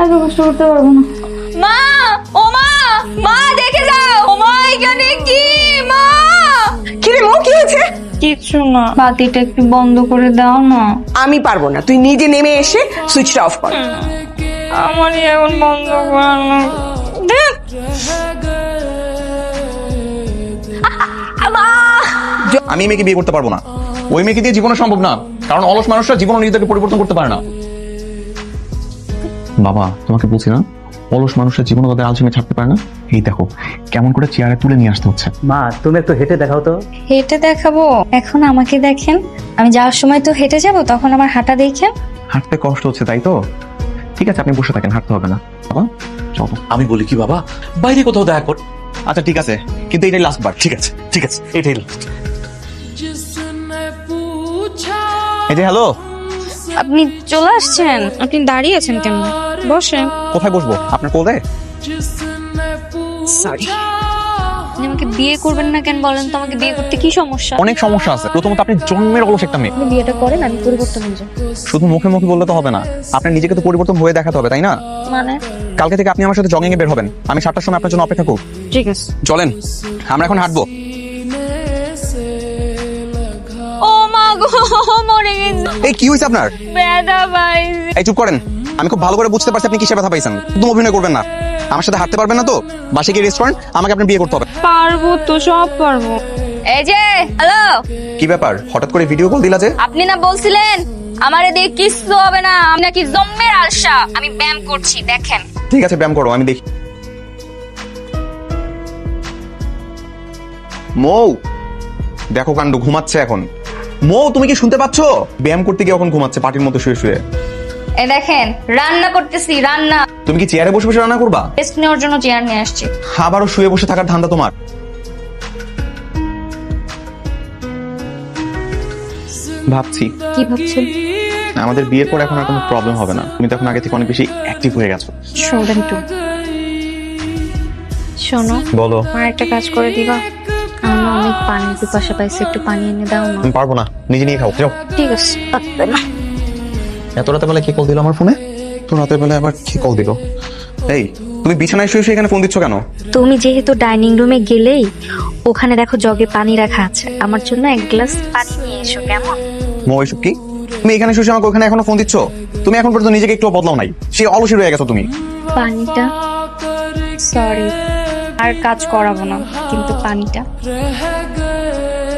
এত কষ্ট করতে পারবো না। মা, ও মা, মা দেখে যাও। ও মা, এখানে কি? মা, কি রে মো, কি হয়েছে? কিচ্ছু না, বাতিটা একটু বন্ধ করে দাও না। আমি পারবো না, তুই নিজে নেমে এসে সুইচটা অফ কর। আমারই এখন বন্ধ করানো। আমি এই মেয়েকে বিয়ে করতে পারবো না। ওই মেয়েকে দিয়ে জীবনে সম্ভব না, কারণ অলস মানুষরা জীবন নিজেদেরকে পরিবর্তন করতে পারে না। বাবা, তোমাকে বলছি না, অলস মানুষরা জীবনে তাদের আলোচনা ছাড়তে পারে না। এই দেখো কেমন করে চেয়ারে তুলে নিয়ে আসতে হচ্ছে। মা, তুমি একটু হেঁটে দেখাও তো। হেঁটে দেখাবো? এখন আমাকে দেখেন, আমি যাওয়ার সময় তো হেঁটে যাব, তখন আমার হাঁটা দেখেন। হাঁটতে কষ্ট হচ্ছে তাই তো? ঠিক আছে, আপনি বসে থাকেন, হাঁটতে হবে না। বাবা চলো। আমি বলি কি বাবা, বাইরে কোথাও দেখা কর। আচ্ছা ঠিক আছে, কিন্তু এটাই লাস্ট বার। ঠিক আছে ঠিক আছে, এটাই লাস্ট। এই যে হ্যালো, আপনি চলে আসছেন? আপনি দাঁড়িয়ে আছেন কেন? বসেন। কোথায় বসবো? আপনার কোলে? সরি। আপনি আমাকে বিয়ে করবেন না কেন বলেন তো? আমাকে বিয়ে করতে কি সমস্যা? অনেক সমস্যা আছে। প্রথমত আপনি জন্মের অলস একটা মেয়ে। আপনি বিয়েটা করেন, আমি পরিবর্তন হয়ে যাই। শুধু মুখে মুখে বললে তো হবে না, আপনার নিজেকে তো পরিবর্তন হয়ে দেখাতে হবে, তাই না? মানে? কালকে থেকে আপনি আমার সাথে জগিং এ বের হবেন। আমি 7টার সময় আপনার জন্য অপেক্ষা করব। ঠিক আছে, চলেন, আমরা এখন হাঁটবো। ও মা গো, মরে গেছে। এই কি হয়েছে আপনার? ব্যথা পাই। এই চুপ করেন। আমি খুব ভালো করে বুঝতে পারছি আপনি কিসের ব্যথা পাইছেন। একদম অভিনয় করবেন না। আমার সাথে হাঁটতে পারবেন না তো? বাসে গিয়ে রেস্ট করেন, আমাকে আপনার বিয়ে করতে হবে। পারবো তো, সব পারবো। এই যে হ্যালো, কি ব্যাপার, হঠাৎ করে ভিডিও কল দিলা যে? আপনি না বলছিলেন আমার এদিকে কিচ্ছু হবে না, আমি নাকি জম্মের আলসা। আমি ব্যায়াম করছি, দেখেন। ঠিক আছে, ব্যায়াম করো, আমি দেখি। মৌ, দেখো কাণ্ড, ঘুমাচ্ছে এখন। মৌ, তুমি কি শুনতে পাচ্ছো? ব্যায়াম করতে গিয়ে এখন ঘুমাচ্ছে পাটির মতো শুয়ে শুয়ে। এই দেখেন, রান্না করতেছি, রান্না। তুমি কি চেয়ারে বসে বসে রান্না করবা? রেস্ট নেওয়ার জন্য চেয়ার নিয়ে আসছি। আবারও শুয়ে বসে থাকার ধান্দা তোমার? ভাবছি। কি ভাবছেন? আমাদের বিয়ের পর এখন আর কোনো প্রবলেম হবে না। তুমি তো এখন আগে থেকে অনেক বেশি অ্যাক্টিভ হয়ে গেছো। শোনেন তো, শোনো, বলো। আমার একটা কাজ করে দিবা? আমার না অনেক পানির পিপাসা পাইছে, একটু পানি এনে দাও না। আমি পারবো না, নিজে নিয়ে খাও, যাও। ঠিক আছে। এত রাতে বেলা কে কল দিল আমার ফোনে? তো রাতের বেলা আবার কে কল দিল? এই, তুমি বিছানায় শুয়ে শুয়ে এখানে ফোন দিচ্ছ কেন? তুমি যেহেতু ডাইনিং রুমে গেলেই ওখানে দেখো জগে পানি রাখা আছে, আমার জন্য এক গ্লাস পানি নিয়ে এসো, কেমন? মো, এসব কি? তুমি এখানে শুয়ে আমাকে ওখানে এখনো ফোন দিচ্ছ? তুমি এখন পর্যন্ত নিজেকে একটু বদলাও নাই, সে অলসী রয়ে গেছো তুমি। পানিটা, সরি, আর কাজ করাবো না, কিন্তু পানিটা